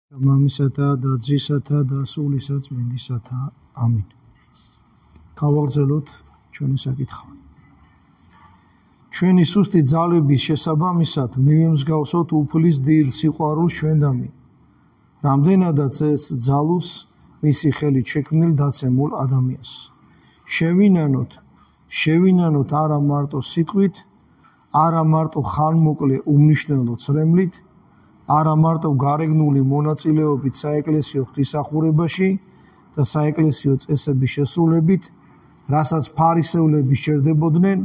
მამისათა და ძისათა და სულისა წმინდისათა ამინ. გავაგრძელოთ ჩვენი საკითხი. ჩვენი სუსტი ძალების შესაბამისად მივიმსგავსოთ უფლის დიდ სიყვარულს ჩვენდამი, რამდენადაც ეს ძალუს მისი ხელით შექმნილ დაცემულ ადამიანს. შევინანოთ არა მარტო სიტყვით, არა მარტო ხანმოკლე უმნიშვნელო ცრემლით, არა მარტო გარეგნული მონაწილეობით საეკლესიო ღვთისმსახურებაში და საეკლესიო წესების შესრულებით, რასაც ფარისევლები სჯერდებოდნენ,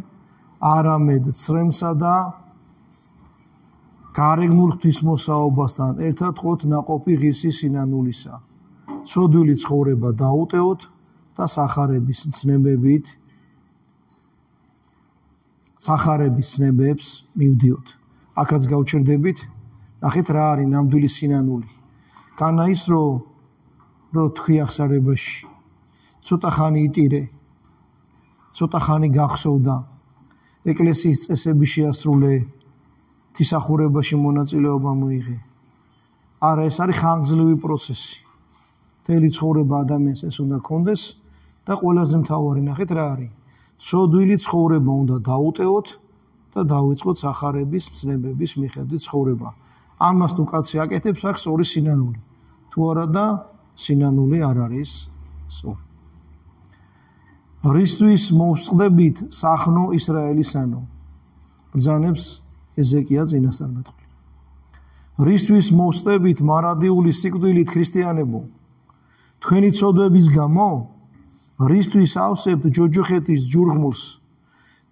არამედ ცრემსა და გარეგნულ ღვთისმოსაობასთან ერთად ხოთ ნაყოფი ღირსი სინანულისა. ცოდვილი ცხოვრება დაუტევოთ და სახარების ცნებებს მივდიოთ. აქაც გავჩერდებით. ნახეთ რა არის ნამდვილი სინანული. განა ის რომ თქვი ახსარებაში ცოტა ხანი იტირე, ცოტა ხანი გახსოვდა, ეკლესიის წესების შეასრულე, ღვთისმსახურებაში მონაწილეობა მოიღე. არა, ეს არის ხანგრძლივი პროცესი. მთელი ცხოვრება ადამიანს ეს უნდა კონდეს და ყველაზე მთავარი ნახეთ რა არის. ცოდვილი ცხოვრება უნდა დაუტევოთ და დავიწყოთ სახარების ცნებების მიხედვით ცხოვრება. ამას თუ კაცი აკეთებს, აქვს სწორი სინანული. თუ არა და სინანული არ არის სწორი. რისთვის მოვწყდებით სახნო ისრაელისანო, ბრძანებს ეზეკია წინასწარმეტყველი. რისთვის მოვწყდებით მარადიული სიკვდილით ქრისტიანებო, თქვენი ცოდვების გამო, რისთვის ავსებთ ჯოჯოხეთის ჯურღმულს,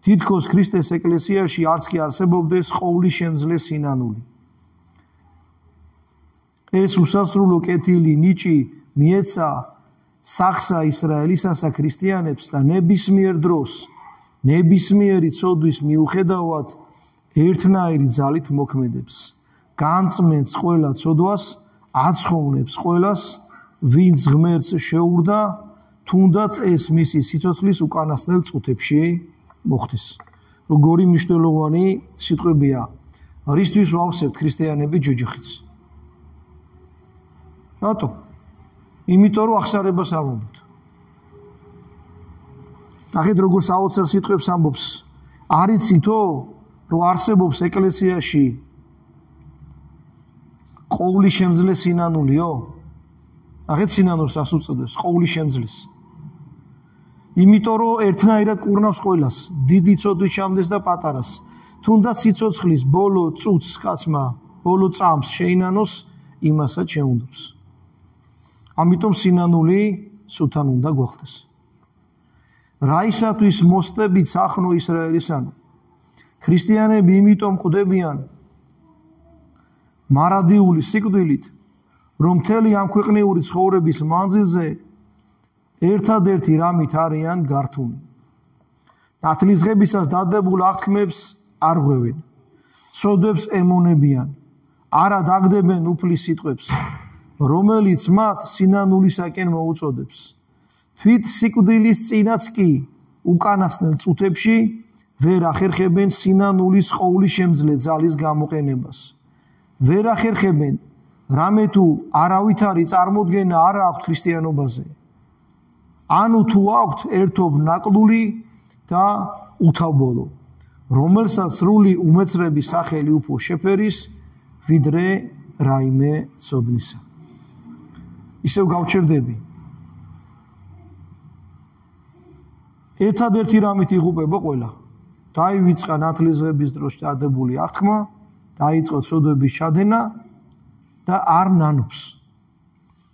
თითქოს ქრისტეს ეკლესიაში არც კი არსებობდეს ყოვლის შემძლე სინანული. ეს უსასრულო კეთილი ნიჭი მიეცა სახსა ისრაელისასა ქრისტიანებს და ნებისმიერ დროს, ნებისმიერი ცოდვის მიუხედავად ერთნაირი ძალით მოქმედებს. განწმენს ყველა ცოდვას, აცხოვნებს ყველას, ვინც ღმერთს შეურდა, თუნდაც ეს მისი სიცოცხლის უკანასკნელ წუთებში მოხდეს. როგორი მნიშვნელოვანი სიტყვებია. რისთვის ვავსებთ ქრისტიანები ჯოჯოხეთს? რატო? იმიტომ რომ ახსარებას არ ვამბობთ. ნახეთ როგორ საოცარ სიტყვებს ამბობს. არ იცითო რომ არსებობს ეკლესიაში ყოვლის შემძლე სინანულიო? ნახეთ სინანულს რას უწოდებს? ყოვლის შემძლეს. იმიტომ რომ ერთნაირად კურნავს ყველას, დიდი ცოდვის ჩამდეს და პატარას. თუნდაც სიცოცხლის ბოლო წუთს კაცმა, ბოლო წამს შეინანოს, იმასაც შეუნდობს. ამიტომ სინანული სულთან უნდა გვახდეს. რაისათვის მოსწდებით სახნო ისრაელისანო, ქრისტიანები იმიტომ კვდებიან მარადიული სიკვდილით, რომ მთელი ამ ქვეყნიური ცხოვრების მანძილზე ერთადერთი რამით არიან გართული. ნათლისღებისას დადებულ აღთქმებს არ ღვევენ, ცოდვებს ემონებიან, არა დაგდებენ უფლის სიტყვებს, რომელიც მათ სინანულისაკენ მოუწოდებს. თვით სიკვდილის წინაც კი უკანასკნელ წუთებში ვერ ახერხებენ სინანულის ყოვლის შემძლე ძალის გამოყენებას. ვერ ახერხებენ, რამე თუ არავითარი წარმოდგენა არ აქვთ ქრისტიანობაზე. ანუ თუ აქვთ ერთობ ნაკლული და უთავბოლო, რომელსაც სრული უმეცრების სახელი უფრო შეფერის, ვიდრე რაიმე ცოდნისა. ისევ გავჩერდები. ერთადერთი რამით იღუპება ყველა. დაივიწყა ნათლისღების დროს დადებული აღთქმა, დაიწყო ცოდვების ჩადენა და არ ნანობს.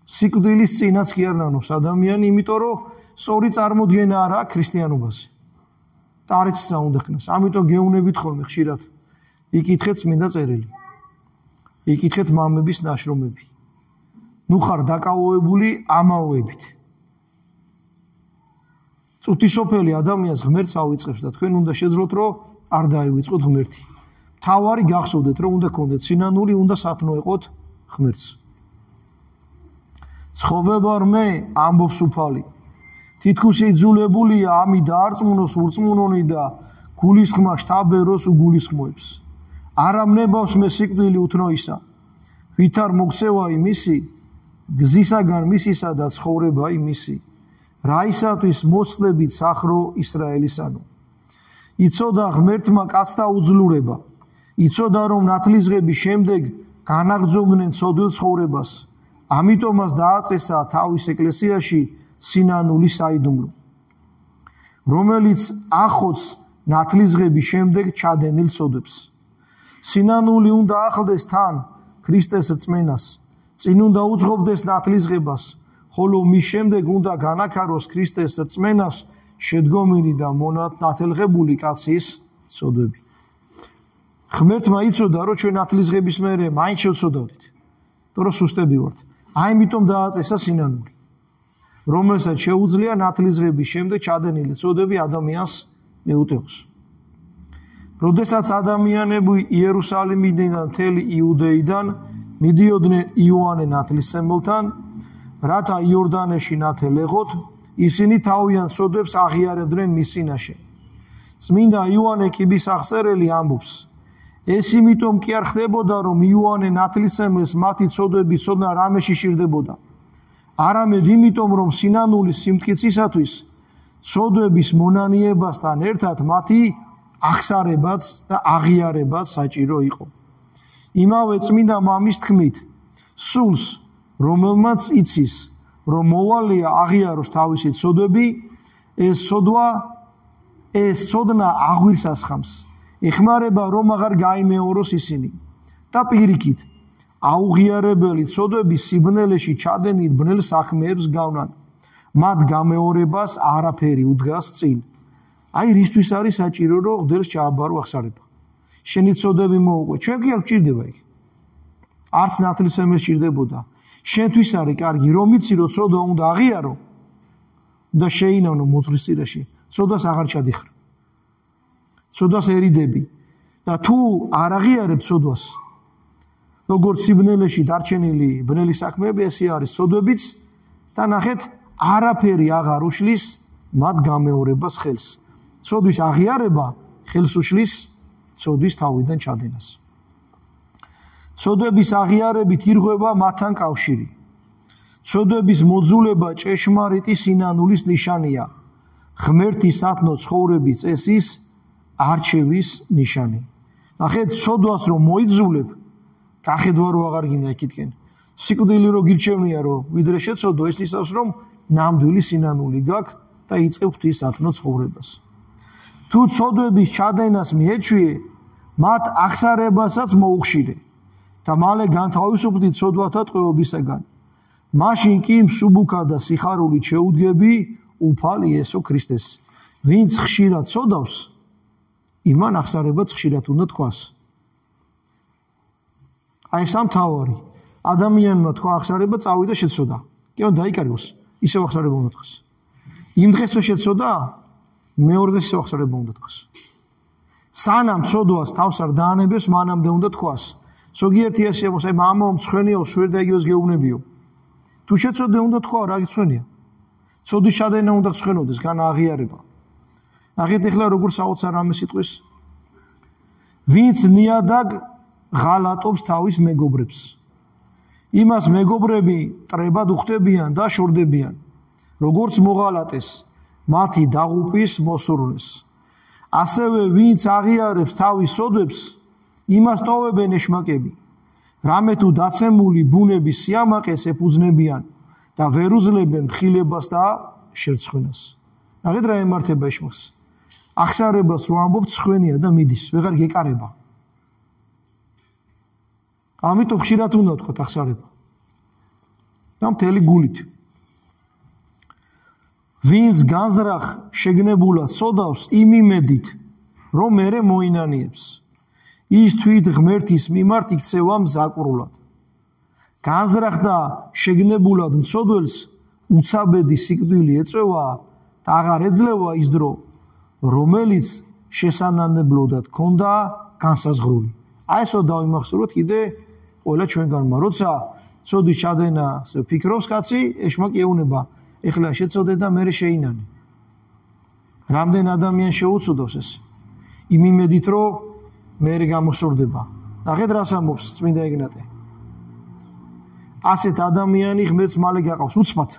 სიკვდილის წინაც კი არ ნანობს ადამიანი, იმიტომ რომ სწორი წარმოდგენა არ აქვს ქრისტიანობაზე. და არ იცის რა უნდა ქნას. ამიტომ გეუნებით ხოლმე ხშირად. იკითხეთ წმინდა წერილი. იკითხეთ მამების ნაშრომები. ნუ ხარ დაკავებული ამაოებით. წუთისოფელი ადამიანს ღმერთს ავიწყებს და თქვენ უნდა შეძლოთ რომ არ დაივიწყოთ ღმერთი. თავარი გახსოვდეთ რომ უნდა გქონდეთ სინანული, უნდა სათნო ეყოთ ღმერთს. ცხოველვარ მე, ამბობს უფალი. თითქოს იძულებულია ამი დაარწმუნოს ურწმუნონი და გულისხმა შთაბეროს უგულისხმოებს. არ ამნებავს მე სიკვდილი უთნოისა. ვით არ მოგცევა იმისი, გზისაგან მისისა და ცხოვრება იმისი, რაისათვის მოსწლებით სახრო ისრაელისანო. იცოდა ღმერთმა კაცთა უძლურება, იცოდა რომ ნათლისღების შემდეგ განაგრძობდნენ ცოდვილ ცხოვრებას, ამიტომაც დააწესა თავის ეკლესიაში სინანული საიდუმლო, რომელიც ახოც ნათლისღების შემდეგ ჩადენილ ცოდვებს. სინანული უნდა ახლდეს თან ქრისტეს რწმენას, წინ უნდა უძღობდეს ნათლისღებას, ხოლო მის შემდეგ უნდა განაქაროს ქრისტეს რწმენას შედგომილი და მონათელღებული კაცის ცოდვები. ღმერთმა იცოდა, რომ ჩვენ ნათლისღების მერე მაინც შევცოდავდით, თორე სუსტები ვართ. ამიტომ დააწესა სინანული, რომელსაც შეუძლია ნათლისღების შემდეგ ჩადენილი ცოდვები ადამიანს მეუტევოს. როდესაც ადამიანები იერუსალიმიდან და მთელი იუდეიდან მიდიოდნენ იოანე ნათლისმცემელთან, რათა იორდანეში ნათელეღოთ, ისინი თავიანთ ცოდვებს აღიარებდნენ მის წინაშე. წმინდა იოანე კიბისახწერელი ამბობს, ეს იმიტომ კი არ ხდებოდა, რომ იოანე ნათლისმცემელს მათი ცოდვები ცოდნა რამეში შირდებოდა, არამედ იმიტომ, რომ სინანულის სიმტკიცისათვის ცოდვების მონანიებასთან ერთად მათი აღსარებაც და აღიარებაც საჭირო იყო. იმავე წმინდა მამის თქმით, სულს, რომელმაც იცის, რომ მოვალია აღიაროს თავისი ცოდვები, ეს ცოდნა აღვირს ასხამს, ეხმარება რომ აღარ გაიმეოროს ისინი და პირიქით, აუღიარებელი ცოდვები სიბნელეში ჩადენილ ბნელ საქმეებს გავნან, მათ გამეორებას არაფერი უდგას წინ. აი რისთვის არის საჭირო, რომ ღმერთს ჩააბარო აღსარება. შენი ცოდვები მოუყვე, ჩვენ კი არ გვჭირდება იქ. არც ნათლისმცემელს სჭირდებოდა. შენთვის არის კარგი, რომ იცი, რომ ცოდვა უნდა აღიარო და შეინანო მოძღვრის წინაშე. ცოდვას აღარ ჩადიხარ. ცოდვას ერიდები და თუ არ აღიარებ ცოდვას, როგორც სიბნელეში დარჩენილი ბნელი საქმეები, ესე არის ცოდვებიც და ნახეთ, არაფერი აღარ უშლის მათ გამეორებას ხელს. ცოდვის აღიარება ხელს უშლის ცოდვის თავიდან ჩადენას. ცოდვების აღიარებით ირღვევა მათთან კავშირი. ცოდვების მოძულება ჭეშმარიტი სინანულის ნიშანია. ღმერთის სათნო ცხოვრების წესის არჩევის ნიშანი. ნახეთ, ცოდვას რომ მოიძულებ, გახედვა რო აღარ გინდა იქითკენ. სიკვდილი რო გირჩევნია, რომ ვიდრე შეცოდო, ეს ნიშნავს, რომ ნამდვილი სინანული გაქვს და იწყებ ღვთის სათნო ცხოვრებას. თუ ცოდვების ჩადენას მიეჩვიე, მათ აღსარებასაც მოუხშირე და მალე განთავისუფლდით ცოდვათა ტყვეობისაგან. მაშინ კი მსუბუქა და სიხარულით შეუდგები უფალ იესო ქრისტეს. ვინც ხშირად ცოდავს, იმან აღსარებაც ხშირად უნდა თქვას. აი ეს ამთავარი. ადამიანმა თქვა აღსარება, წავიდა შეცოდა. კი უნდა დაიკარგოს, ისევ აღსარება უნდა თქვას. იმ დღეს რო შეცოდა, მეორე დღეს ისევ აღსარება უნდა თქვას. სანამ ცოდვას თავს არ დაანებებს, მანამდე უნდა თქვას. ზოგიერთი ასე ამბობს, აი მამაო მცხენიო, სვერ და იგივეს გეუბნებიო. თუ შეცოდე უნდა თქვა, რა გიცხვენია. ცოდვის ჩადენა უნდა გცხვენოდეს, განაღიარება. ნახეთ ახლა როგორ საოცარ რამე სიტყვის. ვინც ნიადაგ ღალატობს თავის მეგობრებს. იმას მეგობრები ტრებად უხდებიან და შორდებიან, როგორც მოღალატეს, მათი დაღუპვის მოსურვეს. ასევე ვინც აღიარებს თავის ცოდვებს, იმას ტოვებენ ეშმაკები. რამე თუ დაცემული ბუნების სიამაყეს ეფუძნებიან და ვერ უძლებენ მხილებას და შერცხვენას. ნახეთ რა ემართება ეშმაკს. აღსარებას რო ამბობ, ცხვენია და მიდის, ვეღარ გეკარება. ამიტომ ხშირად უნდა ვთქვათ აღსარება. და მთელი გულით. ვინც განზრახ შეგნებულად ცოდავს, იმ იმედით, რომ მერე მოინანიებს. ის თვით ღმერთის მიმართ იქცევა მზაკვრულად. განზრახ და შეგნებულად მცოდველს უცაბედი სიკვდილი ეწევა და აღარ ეძლევა ის დრო, რომელიც შესანანებლოდად ქონდა განსაზღვრული. აი ესო დავიმახსოვროთ კიდე ყველა ჩვენგანმა, როცა ცოდვის ჩადენას ფიქრობს კაცი, ეშმაკი ეუნება, ეხლა შეცოდე და მერე შეინანე. რამდენ ადამიანს შეუცოდავს ეს? იმ იმედით, რომ მერე გამოსურდება. ნახეთ რას ამბობს წმინდა ეგნატე. ასეთ ადამიანი ღმერთს მალე გაყავს უცბად.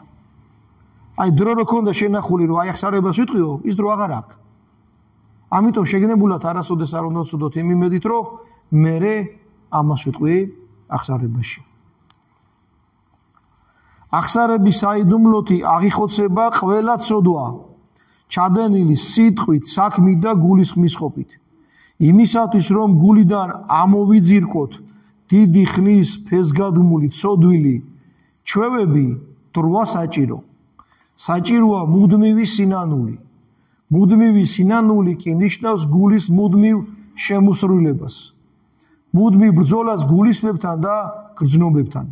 აი დრო რო ქონდა შენახული რომ აი ახსარებას ვიტყვიო, ის დრო აღარ აქვს. ამიტომ შეგნებულად არასოდეს არ უნდა ვცუდოთ იმ იმედით, რომ მერე ამას ვიტყვი ახსარებაში. ახსარების საიდუმლოთი აღიხოცება ყველა ცოდვა, ჩადენილი სიტყვით, საქმით და გულისხმის ყოფით. იმისათვის რომ გულიდან ამოვიძირკოთ დიდი ხნის ფესგადგმული ცოდვილი ჩვევები, დროა საჭირო. საჭიროა მუდმივი სინანული. მუდმივი სინანული კი ნიშნავს გულის მუდმივ შემოსრულებას. მუდმივ ბრძოლას გულისმებთან და გრძნობებთან,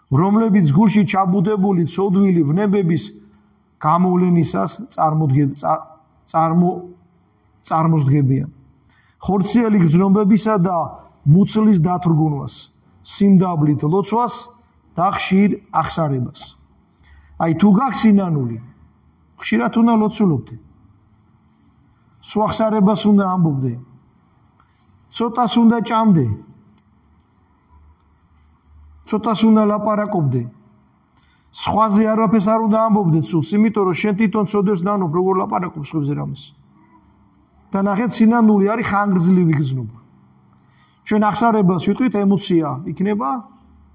რომლებიც გულში ჩაბუდებული ცოდვილი ვნებების გამოვლენისას წარმოსდგებიან. ხორციელი გრძნობებისა და მუცლის დათრგუნვას, სიმდაბლით ლოცვას და ხშირ ახსარებას. აი თუ გაქვს სინანული, ხშირად უნდა ლოცულობდე. სულ ახსარებას უნდა ამბობდე. ცოტას უნდა ჭამდე. ცოტას უნდა ლაპარაკობდე. სხვაზე არაფერს არ უნდა ამბობდე სულს, იმიტომ რომ შენ თვითონ ცოდებს ნანობ როგორ ლაპარაკობ სხვებზე რამეს. და ნახეთ სინანული არის ხანგრძლივი გრძნობა. ჩვენ ახსარებას ვიტყვით ემოცია იქნება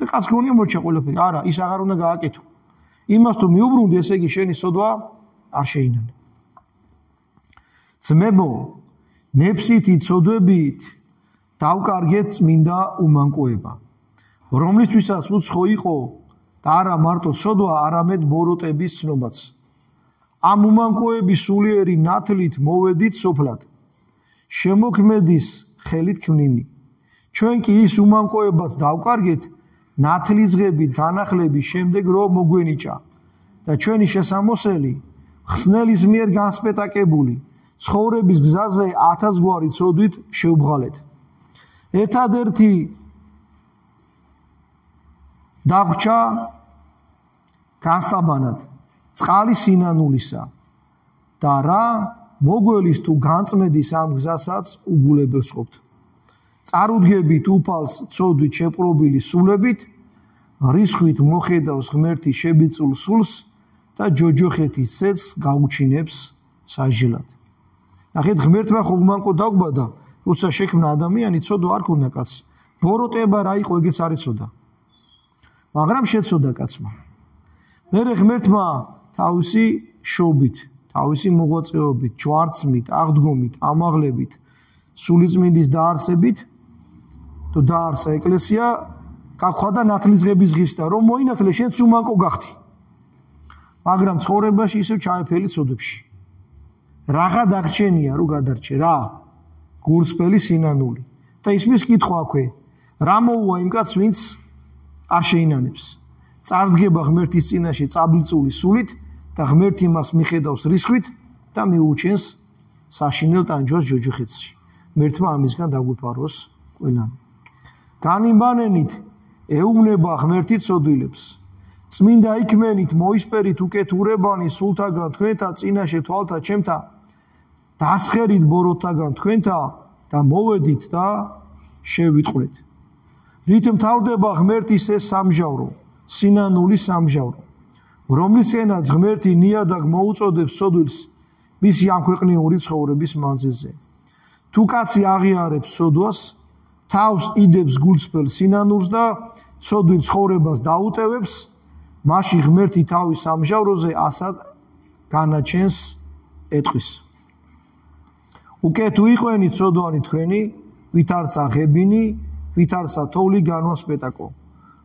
და კაც გონია მოჩა ყველაფერი. არა, ის აღარ უნდა გააკეთო. იმას თუ მიუბრუნდი, ესე იგი შენი სოდვა არ შეინანე. ძმებო, ნეფსითი ცოდვებით დავკარგეთ წმინდა უმანკოება, რომლისთვისაც უცხო იყო და არა მარტო ცოდვა, არამედ ბოროტების ცნობაც. ამ უმანკოების სულიერი ნათლით მოვედით სოფლად, შემოქმედის ხელით ქმნინი. ჩვენ კი ის უმანკოებაც დავკარგეთ ნათლისღებით განახლების შემდეგ რომ მოგვენიჭა და ჩვენი შესამოსელი ხსნელის მიერ განსპეტაკებული ცხოვრების გზაზე 1000 გვარი ცოდვით შევბღალეთ. ერთადერთი დაგვრჩა განსაბანად წყალი სინანულისა და რა მოგველის თუ განწმედის ამ გზასაც უგულებელს ყოფთ. წარუდგებით უფალს ცოდვით შეპყრობილი სულებით, რისხვით მოხედავს ღმერთი შებიწულ სულს და ჯოჯოხეთის ცეცხლს გაუჩინებს სასჯელად. ნახეთ, ღმერთმა ხო უმანკო დაგვბადა, როცა შექმნა ადამიანი, ცოდვა არ ქონდა კაცს. ბოროტება რა იყო, ეგეც არ იცოდა. მაგრამ შეცოდა კაცმა. მერე ღმერთმა თავისი შობით, თავისი მოღვაწეობით, ჯვარცმით, აღდგომით, ამაღლებით, სულიწმინდის დაარსებით, თუ დაარსა ეკლესია, გაქვდა ნათლისღების ღირს და რომ მოინათლე შენც უმანკო გახდი. მაგრამ ცხოვრებაში ისევ ჩაეფელი ცოდვებში. რაღა დაგრჩენია, რო გადარჩე რა? გულწრფელი სინანული. და ისმის კითხვა აქვე, რა მოუვა იმ კაცს, ვინც არ შეინანებს. წარსდგება ღმერთის წინაშე წაბლიწული სულით და ღმერთი მას მიხედავს რისხვით და მიუჩენს საშინელ ტანჯვას ჯოჯოხეთში. ღმერთმა ამისგან დაგვიფაროს ყველანი. განიმბანენით ეუბნება ღმერთი ცოდვილებს. წმინდა იქმენით მოისპერით უკეთურებანი სულთაგან თქვენთა წინაშე თვალთა ჩემთა, დასხერით ბოროტაგან თქვენთა და მოვედით და შევიტყვრეთ. რით მთავრდება ღმერთის ეს სამჟავრო, სინანული სამჟავრო, რომლისენაც ღმერთი ნიადაგ მოუწოდებს ცოდვილს მისი ამქვეყნიური ცხოვრების მანძილზე. თუ კაცი აღიარებს ცოდვას, თავს იდებს გულწრფელ სინანულს და ცოდვილ ცხოვრებას დაუტევებს, მაშინ ღმერთი თავის სამჟავროზე ასად განაჩენს ეტყვის. უკეთ უიყვენით ცოდვანი თქვენი, ვით არცა ღებინი, ვით არცა თოვლი განვასპეტაკო.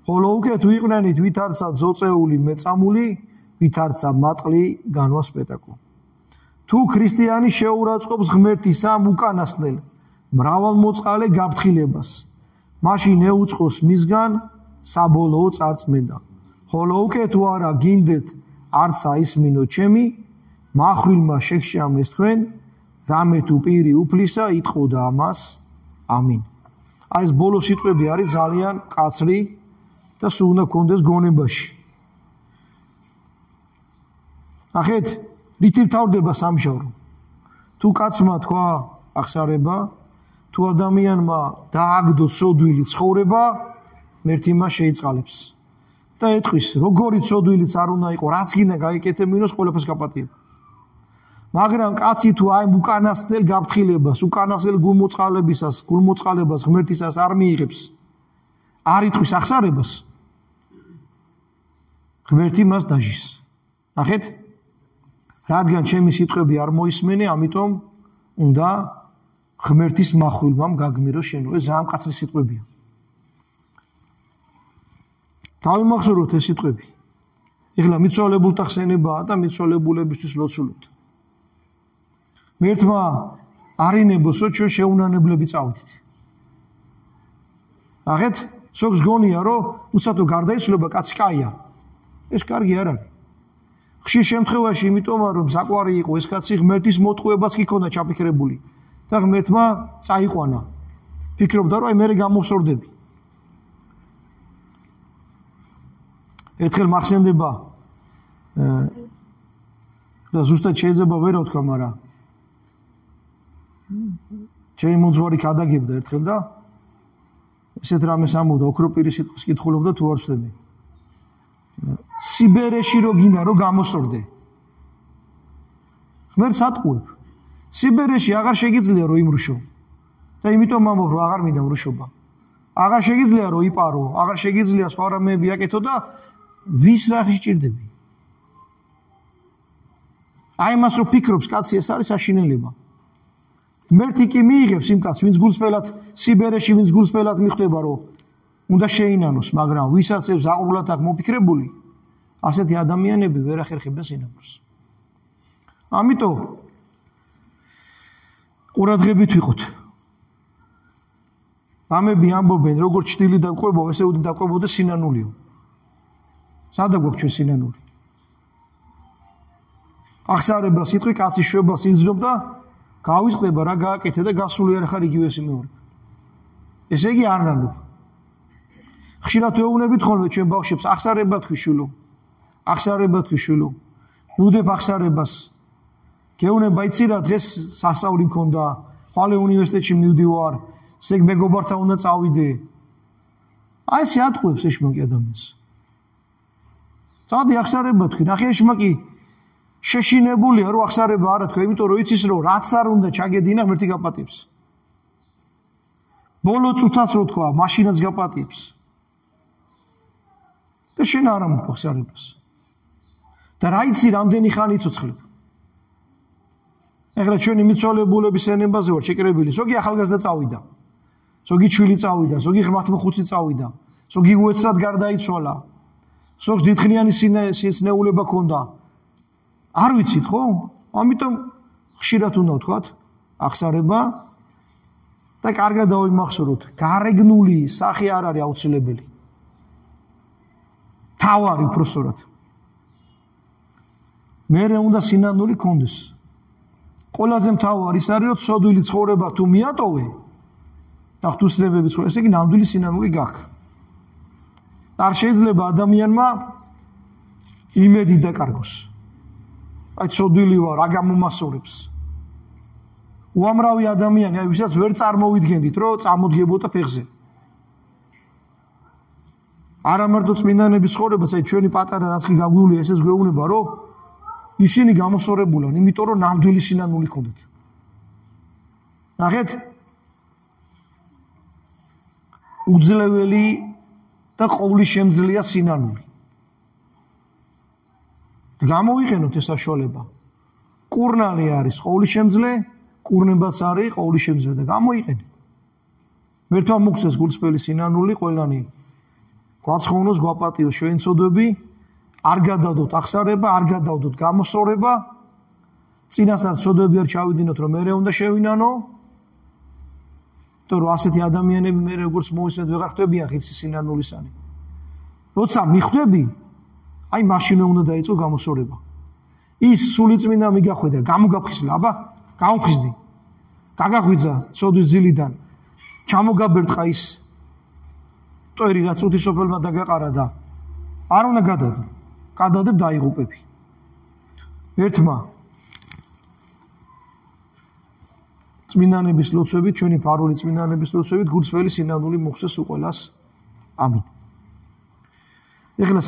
ხოლო უკეთ ვიყვნენით ვით არცა ძოწეული მეწამული, ვით არცა მატყლი განვასპეტაკო. თუ ქრისტიანი შეურაცხყოფს ღმერთის ამ უკანასკნელ მრავალმოწყალე გაფრთხილებას, მაშინ ეუწყოს მისგან საბოლოო წარწმენდა. ხოლო უკეთ უარა გინდეთ არცა ისმინო ჩემი, მახვილმა შეგშამეს თქვენ, რამე თუ პირი უფლისა იტყოდა ამას. ამინ. აი ეს ბოლო სიტყვები არის ძალიან კაცრი და სულ უნდა გქონდეს გონებაში. ნახეთ, რითი მთავრდება სამჟავრო. თუ კაცმა თქვა ახსარება, თუ ადამიანმა დააგდო ცოდვილი ცხოვრება, ღმერთი მას შეიწყალებს. და ეთქვის, როგორი ცოდვილიც არ უნდა იყო, რაც გინდა გაიკეთებინოს, ყველაფერს გაპატიება. მაგრამ კაცი თუ აი უკანასკნელ გაფრთხილებას, უკანასკნელ გულმოწყალებას ღმერთისას არ მიიღებს, არ ითქვის ახსარებას, ღმერთი მას დაჟის. ნახეთ? რადგან ჩემი სიტყვები არ მოისმენე, ამიტომ უნდა ღმერთის מחვილმამ გაგმირო შენო. ეს ძალიან მკაცრი სიტყვებია. დავიმახსოვროთ ეს სიტყვები. ეხლა მიცვალებულთა ხსენებაა და მიცვალებულებისთვის ლოცულობთ. მერთმა არინებოსო ჩვენ შეუნანებლები წავიდით. ნახეთ, სოქს გონია რომ უცათო გარდაიცვლება კაცი კაია. ეს კარგი არ არის. ხშირ შემთხვევაში იმიტომ რომ საყვარი იყო ეს კაცი ღმერთის მოტყუებას კი ქონდა ჩაფიქრებული და ღმერთმა წაიყვანა. ფიქრობდა რომ აი მე გამოსორდები. ერთხელ მახსენდება და ზუსტად შეიძლება ვერ ვთქვა, მაგრამ ჩემი მოძღვარი გადაგებდა ერთხელ და ესეთ რამეს ამბობდა, ოქროპირის სიტყვას კითხულობდა თუ არ ვცდები. სიბერეში რო გინდა რომ გამოსორდე. ღმერთს ატყუებ. სიბერეში აღარ შეგიძლია რომ იმრუშო. და იმიტომ ამბობ რომ აღარ მინდა მრუშობა. აღარ შეგიძლია რომ იპარო, აღარ შეგიძლია სხვა რამეები აკეთო და ვის რახი სჭირდები. აი მას რო ფიქრობს კაცი, ეს არის საშინელება. ღმერთი კი მიიღებს იმ კაცს, ვინც გულწრფელად სიბერეში, ვინც გულწრფელად მიხვდება რომ უნდა შეინანოს, მაგრამ ვისაც ევს აყრულად აქვს მოფიქრებული, ასეთი ადამიანები ვერ ახერხებენ სინამდვილეს. ამიტომ ყურადღებით ვიყოთ. ამები ამბობენ, როგორც ჭრილი დაყვებო, ესე უნდა დაყვებოდეს სინანულიო. სადა გვაქვს ჩვენ სინანული? ახსარება სიტყვი კაცის შვებას იძლნობ და გავიწყდება რა გააკეთე და გასული არ ხარ იგივე სიმეორებ. ესე იგი არ ნანობ. ხშირად ვეუბნებით ხოლმე ჩვენ ბავშვებს ახსარება თქვი შვილო. ახსარება თქვი შვილო. ნუდებ ახსარებას. გეუბნება იცი რა დღეს სასწაული მქონდა, ხვალე უნივერსიტეტში მივდივარ, ესე მეგობართან უნდა წავიდე. აი ესე ატყუებს ეშმაკი ადამიანს. წადი ახსარება თქვი, ნახე ეშმაკი შეშინებულია რომ ახსარება არა თქვა, იმიტომ რომ იცის რომ რაც არ უნდა ჩაგედინა ღმერთი გაპატიებს. ბოლო წუთაც რო თქვა, მაშინაც გაპატიებს. და შენ არ ამბობ ახსარებას. და რა იცი რამდენი ხანი იცოცხლებ. ეხლა ჩვენი მიცვალებულების ენებაზე ვარ შეკრებილი, ზოგი ახალგაზრდა წავიდა. ზოგი ჩვილი წავიდა, ზოგი ღმერთმოხუცი წავიდა, ზოგი უეცრად გარდაიცვალა. ზოგს დიდხნიანი სინეულება ქონდა. არ ვიცით ხო? ამიტომ ხშირად უნდა ვთქვათ, ახსარება და კარგად დავიმახსოვროთ, გარეგნული სახე არ არის აუცილებელი. თავარი უпроსორად. მერე უნდა სინანული კონდეს. ყველაზე მთავარი ის არის, რომ ცოდვილი ცხოვრება თუ მიატოვე და ღვთისმსახურებები ცხოვრება, ესე იგი ნამდვილი სინანული გაქვს. არ შეიძლება ადამიანმა იმედი დაკარგოს. აი ცოდვილი ვარ, რა გამომასწორებს. უამრავი ადამიანი, აი ვისაც ვერ წარმოვიდგენდით, რომ წამოდგებოდა ფეხზე. არა მარტო წმინდანების ცხოვრებაც, აი ჩვენი პატარა რაც კი გაგვივლია, ესეც გვეუბნება, რომ ისინი გამოსწორებულან, იმიტომ რომ ნამდვილი სინანული ჰქონდათ. ნახეთ? უძლეველი და ყოვლისშემძლეა სინანული. გამოვიყენოთ ეს საშუალება. კურნალი არის ყოვლისშემძლე, კურნებაც არის ყოვლისშემძლე და გამოიყენეთ. მერთმა მოგცეს გულწრფელი სინანული, ყველანი გვაცხოვნოს, გვაპატიოს ჩვენი ცოდვები, არ გადავდოთ ახსარება, არ გადავდოთ გამოსწორება, წინასწარ ცოდვები არ ჩავიდინოთ, რომ მერე უნდა შევინანო, იმიტომ რომ ასეთი ადამიანები მე როგორც მოვისმენთ ვეღარ ხვდებიან ღირსი სინანულისანი. როცა მიხვდები, აი მაშინ უნდა დაიწყო გამოსწორება. ის სულიწმინდა მიგახვედრა, გამოგაფხიზლა, აბა, გამოფხიზდი. გაგაღვიძა ცოდვის ძილიდან, ჩამოგაბერტყა ის ტვერი, რაც უთისოფელმა დაგაყარა და არ უნდა გადადო. გადადებ დაიღუპები. ერთმა წმინდანების ლოცვებით, ჩვენი ფარული წმინდანების ლოცვებით, გულწრფელი სინანული მოხსეს უყოლას. ამინ. ეხლა